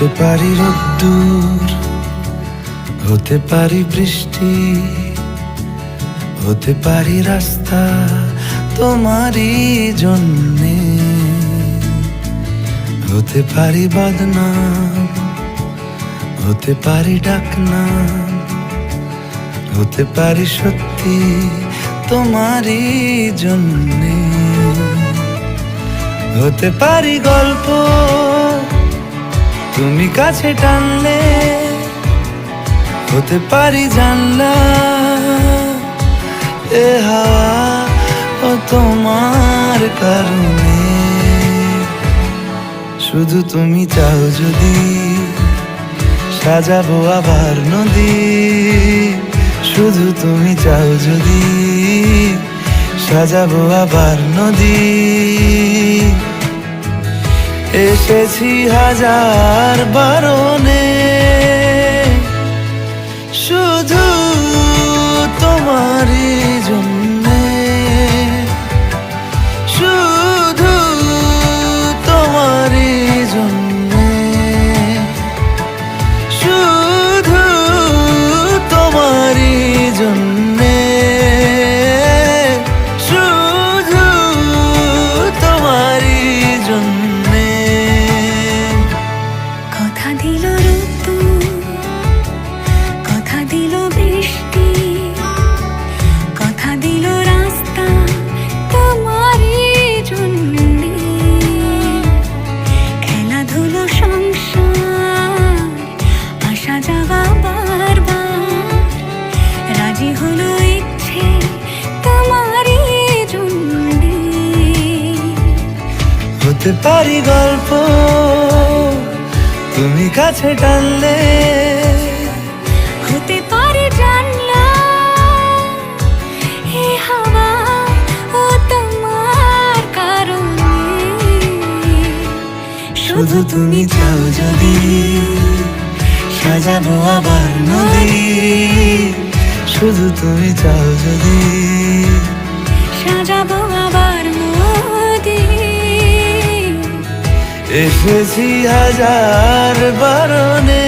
হতে পারি রোদ্দুর, হতে পারি বৃষ্টি, হতে পারি রাস্তা তোমারই জন্যে, হতে পারি বদনাম, হতে পারি ডাকনাম, হতে পারি সত্যি তোমারই জন্যে, হতে পারি গল্প তুমি কাছে টানলে, হতে পারি জানলা এ হাওয়া ও তোমার কারণে। শুধু তুমি চাও যদি সাজাবো আবার নদী, শুধু তুমি চাও যদি সাজাবো আবার নদী। এসেছি হাজার বারণে শুধু তোমারই জন্যে, শুধু তোমারই জন্যে, শুধু তোমারই জন্যে, শুধু তোমারই জন্যে। কথা দিল ঋতু, কথা দিল বৃষ্টি, কথা দিল রাস্তা তোমারই জন্যে, খেলাধুলো সংসার আসা যাওয়া বারবার, রাজি হলো ইচ্ছে তোমারই জন্যে। হতে পারি গল্প তুমি কাছে টানলে, হতে পারে জানলা এ হাওয়া ও তোমার কারণে। শুধু তুমি চাও যদি সাজাবো আবার নদী, শুধু তুমি চাও যদি সাজাবো আবার নদী। এসেছি হাজার বারণে।